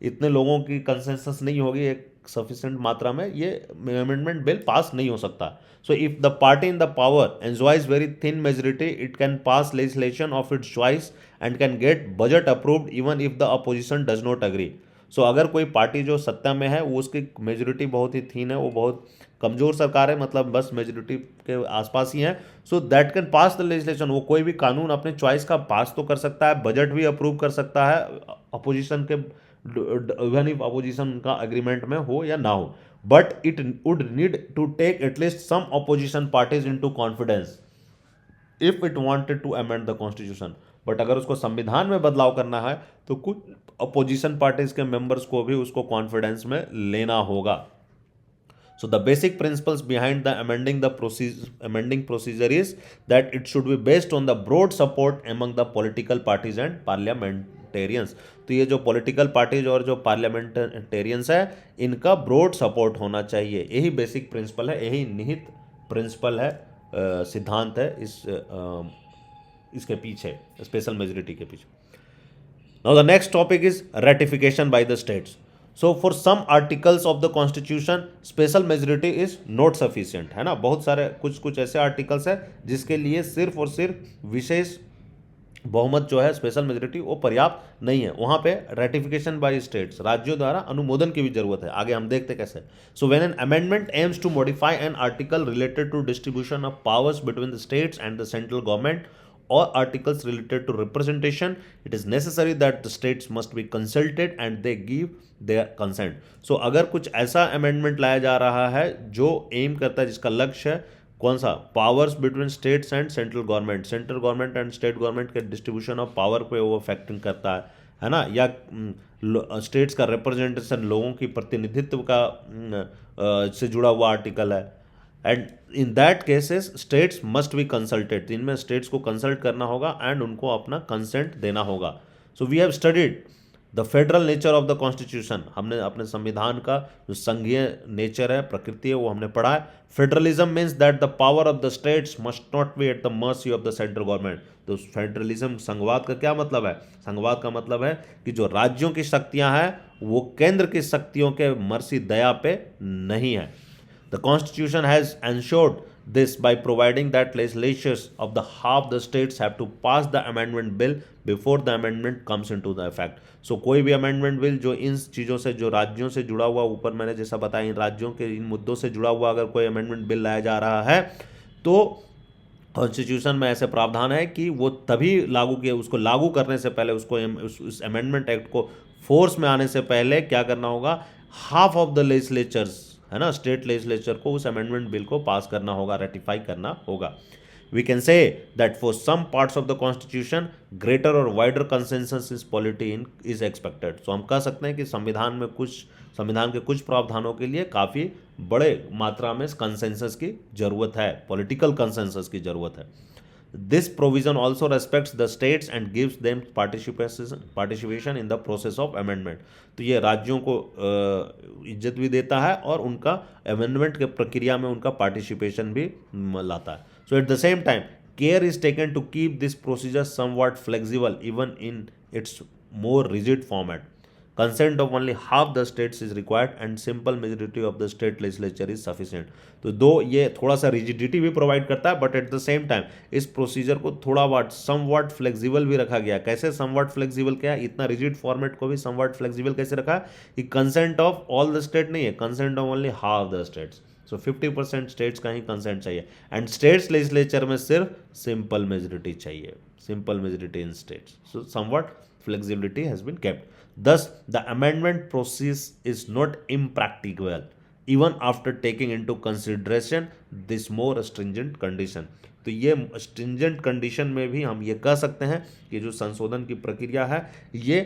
इतने लोगों की consensus नहीं होगी एक sufficient मात्रा में, ये amendment bill पास नहीं हो सकता। So if the party in the power enjoys very thin majority it can pass legislation of its choice and can get budget approved even if the opposition does not agree। सो अगर कोई party जो सत्ता में है वो उसकी majority बहुत ही थीन है, वो बहुत कमज़ोर सरकार है, मतलब बस मेजोरिटी के आसपास ही है, so that can pass the legislation. वो कोई भी कानून अपने चॉइस का पास तो कर सकता है, बजट भी अप्रूव कर सकता है अपोजिशन के, इवन इफ अपोजिशन का एग्रीमेंट में हो या ना हो। But it would need to take at least some opposition parties into confidence if it wanted to amend the constitution. But अगर उसको संविधान में बदलाव करना है तो कुछ अपोजिशन पार्टीज के मेंबर्स को भी उसको कॉन्फिडेंस में लेना होगा। So the basic principles behind the amending procedure is that it should be based on the broad support among the political parties and parliamentarians. तो ये जो पॉलिटिकल पार्टीज और जो पार्लियामेंटेरियंस है इनका ब्रॉड सपोर्ट होना चाहिए। यही बेसिक प्रिंसिपल है, यही निहित प्रिंसिपल है, सिद्धांत है इसके पीछे, स्पेशल मेजोरिटी के पीछे। Now the next topic is ratification by the states. So for some articles of the constitution special majority is not sufficient, है ना। बहुत सारे कुछ ऐसे आर्टिकल्स है जिसके लिए सिर्फ और सिर्फ विशेष बहुमत जो है स्पेशल मेजोरिटी वो पर्याप्त नहीं है। वहाँ पे रेटिफिकेशन बाय स्टेट्स, राज्यों द्वारा अनुमोदन की भी जरूरत है। आगे हम देखते कैसे। So when an amendment aims to modify an article related to distribution of powers between the states and the central government or articles related to representation, it is necessary that the states must be consulted and they give their consent। so अगर कुछ ऐसा amendment लाया जा रहा है जो M करता है, जिसका लक्ष्य है कौन सा, powers between states and central government, central government and state government के डिस्ट्रीब्यूशन ऑफ पावर पे वो फैक्टिंग करता है ना, या स्टेट्स का रिप्रेजेंटेशन, लोगों की प्रतिनिधित्व का से जुड़ा हुआ आर्टिकल है। And in that cases states must be consulted, इनमें स्टेट्स को कंसल्ट करना होगा एंड उनको अपना कंसेंट देना होगा। So we have studied the federal nature of the constitution, हमने अपने संविधान का जो संघीय नेचर है, प्रकृति है, वो हमने पढ़ा है। Federalism means that the power of the states must not be at the mercy of the central government. तो फेडरलिज्म, संघवाद का क्या मतलब है, संघवाद का मतलब है कि जो राज्यों की शक्तियां हैं वो केंद्र की शक्तियों के मर्सी दया पे नहीं है। The Constitution has ensured this by providing that legislatures of the half the states have to pass the amendment bill before the amendment comes into the effect। So कोई भी amendment bill जो इन चीज़ों से, जो राज्यों से जुड़ा हुआ, ऊपर मैंने जैसा बताया इन राज्यों के इन मुद्दों से जुड़ा हुआ अगर कोई amendment bill लाया जा रहा है तो कॉन्स्टिट्यूशन में ऐसे प्रावधान है कि वो तभी लागू किए, उसको लागू करने से पहले, उसको उस अमेंडमेंट एक्ट को फोर्स में आने से पहले क्या करना होगा, हाफ ऑफ द लेजिस्लेचर्स, है ना, स्टेट लेजिस्लेचर को उस अमेंडमेंट बिल को पास करना होगा, रेटिफाई करना होगा। We can say that for some parts of the constitution greater और wider consensus is polity is expected. तो हम कह सकते हैं कि संविधान के कुछ प्रावधानों के लिए काफ़ी बड़े मात्रा में कंसेंसस की जरूरत है, पॉलिटिकल कंसेंसस की जरूरत है। This provision also respects the states and gives them participation in the process of amendment. तो ये राज्यों को इज्जत भी देता है और उनका अमेंडमेंट के प्रक्रिया में उनका पार्टिसिपेशन भी लाता है। So at the same time care is taken to keep this procedure somewhat flexible even in its more rigid format. Consent of only half the states is required and simple majority of the state legislature is sufficient. तो दो ये थोड़ा सा rigidity भी provide करता है, but at the same time इस procedure को थोड़ा बहुत समवॉट फ्लेक्सिबल भी रखा गया। कैसे समवॉट फ्लेक्सिबल? क्या इतना रिजिड फॉर्मेट को भी समवॉट फ्लेक्सिबल कैसे रखा कि consent of all the state नहीं है, consent of only half the states. So 50% states का ही कंसेंट चाहिए एंड स्टेट्स लेजिस्लेचर में सिर्फ सिंपल मेजोरिटी चाहिए, simple majority in states. So somewhat flexibility has been kept. Thus, the amendment process is not impracticable even after taking into consideration this more stringent condition. तो ये stringent condition में भी हम ये कह सकते हैं कि जो संशोधन की प्रक्रिया है ये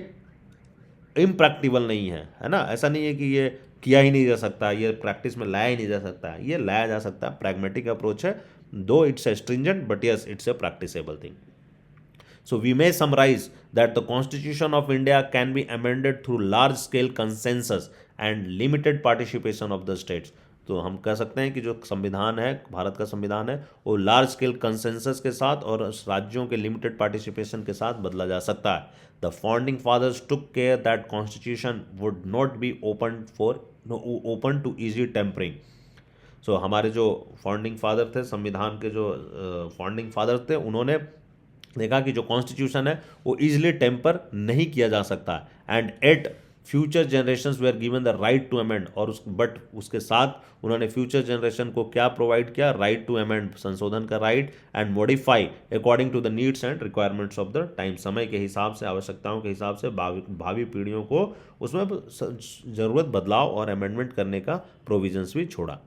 इम्प्रैक्टिबल नहीं है ना। ऐसा नहीं है कि ये किया ही नहीं जा सकता, ये प्रैक्टिस में लाया ही नहीं जा सकता, ये लाया जा सकता है। प्रैग्मेटिक अप्रोच है, दो it's a stringent but yes it's a practicable thing. So we may summarize that the Constitution of India can be amended through large-scale consensus and limited participation of the states. तो हम कह सकते हैं कि जो संविधान है, भारत का संविधान है, वो लार्ज स्केल कंसेंसस के साथ और राज्यों के लिमिटेड पार्टिसिपेशन के साथ बदला जा सकता है। The founding fathers took care that constitution would not be open to easy tampering. So हमारे जो फाउंडिंग फादर थे, संविधान के जो फाउंडिंग फादर थे, उन्होंने देखा कि जो कॉन्स्टिट्यूशन है वो इजीली टेम्पर नहीं किया जा सकता and at future generations were given the right to amend. और बट उसके साथ उन्होंने फ्यूचर जनरेशन को क्या प्रोवाइड किया? राइट टू अमेंड, संशोधन का right, and modify according to the needs and requirements of the time. समय के हिसाब से, आवश्यकताओं के हिसाब से भावी पीढ़ियों को उसमें ज़रूरत बदलाव और अमेंडमेंट करने का प्रोविजंस भी छोड़ा।